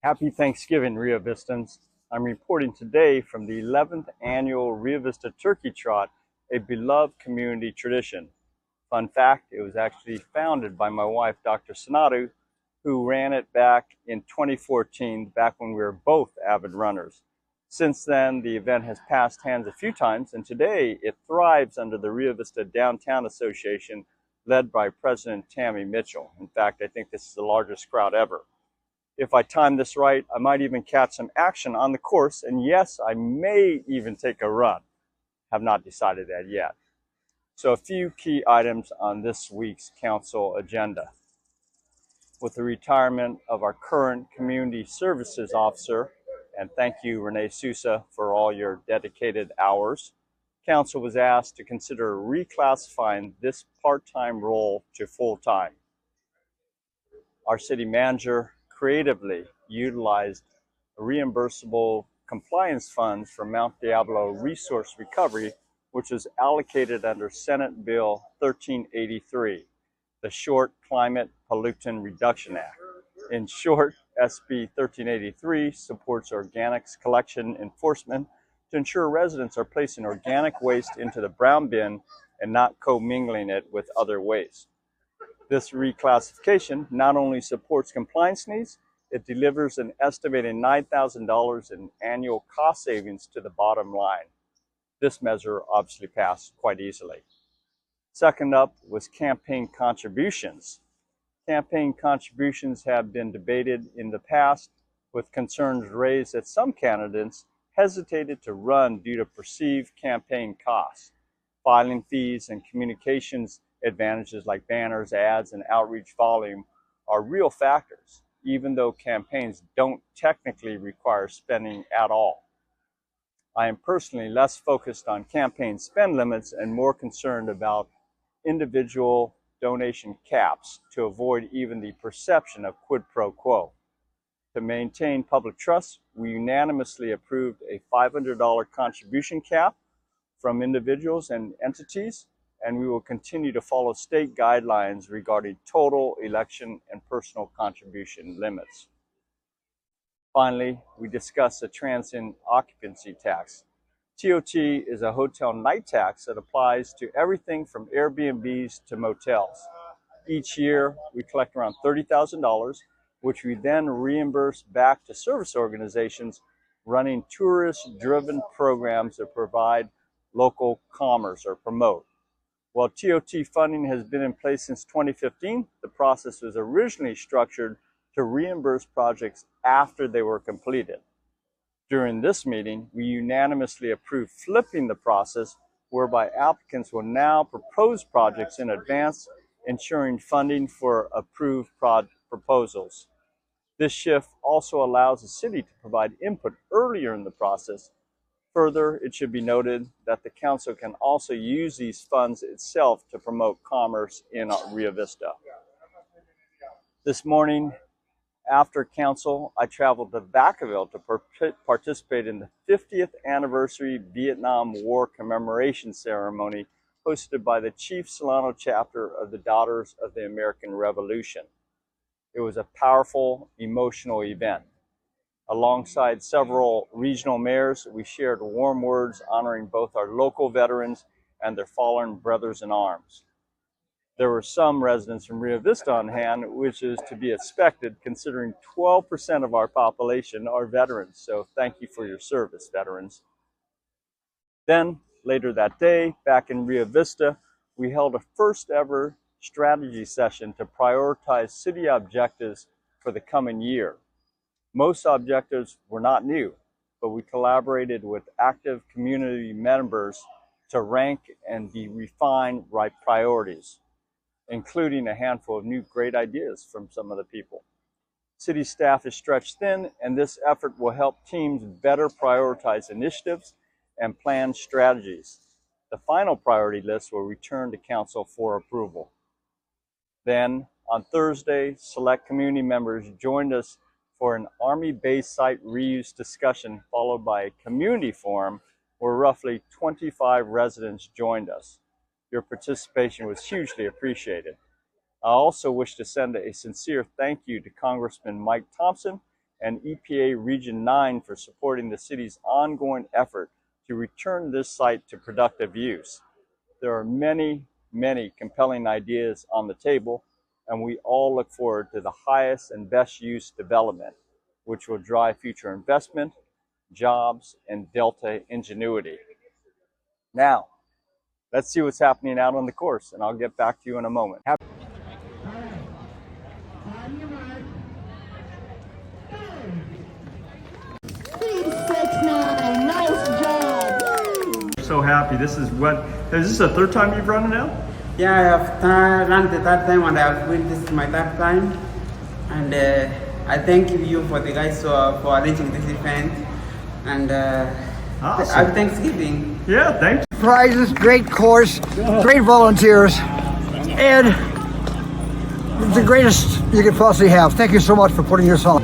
Happy Thanksgiving, Rio Vistans. I'm reporting today from the 11th annual Rio Vista Turkey Trot, a beloved community tradition. Fun fact, it was actually founded by my wife, Dr. Sanadu, who ran it back in 2014, back when we were both avid runners. Since then, the event has passed hands a few times, and today it thrives under the Rio Vista Downtown Association, led by President Tammy Mitchell. In fact, I think this is the largest crowd ever. If I time this right, I might even catch some action on the course, and yes, I may even take a run. Have not decided that yet. So a few key items on this week's council agenda. With the retirement of our current community services officer, and thank you, Renee Sousa, for all your dedicated hours, council was asked to consider reclassifying this part-time role to full-time. Our city manager creatively utilized reimbursable compliance funds from Mount Diablo Resource Recovery, which was allocated under Senate Bill 1383, the Short Climate Pollutant Reduction Act. In short, SB 1383 supports organics collection enforcement to ensure residents are placing organic waste into the brown bin and not commingling it with other waste. This reclassification not only supports compliance needs, it delivers an estimated $9,000 in annual cost savings to the bottom line. This measure obviously passed quite easily. Second up was campaign contributions. Campaign contributions have been debated in the past, with concerns raised that some candidates hesitated to run due to perceived campaign costs. Filing fees and communications advantages like banners, ads, and outreach volume are real factors, even though campaigns don't technically require spending at all. I am personally less focused on campaign spend limits and more concerned about individual donation caps to avoid even the perception of quid pro quo. To maintain public trust, we unanimously approved a $500 contribution cap from individuals and entities, and we will continue to follow state guidelines regarding total election and personal contribution limits. Finally, we discussed the transient occupancy tax. TOT is a hotel night tax that applies to everything from Airbnbs to motels. Each year, we collect around $30,000, which we then reimburse back to service organizations running tourist-driven programs that provide local commerce or promote. While TOT funding has been in place since 2015, the process was originally structured to reimburse projects after they were completed. During this meeting, we unanimously approved flipping the process, whereby applicants will now propose projects in advance, ensuring funding for approved proposals. This shift also allows the city to provide input earlier in the process. Further, it should be noted that the council can also use these funds itself to promote commerce in Rio Vista. This morning, after council, I traveled to Vacaville to participate in the 50th anniversary Vietnam War commemoration ceremony hosted by the Chief Solano chapter of the Daughters of the American Revolution. It was a powerful, emotional event. Alongside several regional mayors, we shared warm words honoring both our local veterans and their fallen brothers in arms. There were some residents from Rio Vista on hand, which is to be expected considering 12% of our population are veterans. So thank you for your service, veterans. Then, later that day, back in Rio Vista, we held a first ever strategy session to prioritize city objectives for the coming year. Most objectives were not new, but we collaborated with active community members to rank and refine right priorities, including a handful of new great ideas from some of the people. City staff is stretched thin, and this effort will help teams better prioritize initiatives and plan strategies. The final priority list will return to council for approval. Then, on Thursday, select community members joined us for an Army base site reuse discussion, followed by a community forum where roughly 25 residents joined us. Your participation was hugely appreciated. I also wish to send a sincere thank you to Congressman Mike Thompson and EPA Region 9 for supporting the city's ongoing effort to return this site to productive use. There are many, many compelling ideas on the table, and we all look forward to the highest and best use development, which will drive future investment, jobs, and Delta ingenuity. Now, let's see what's happening out on the course, and I'll get back to you in a moment. Nice job. So happy. Is this the third time you've run it now? Yeah, I have run the third time and I have win this my third time. And I thank you for the guys for arranging this event. And Awesome. happy Thanksgiving. Yeah, thanks. Prizes, great course, great volunteers, and the greatest you could possibly have. Thank you so much for putting this on.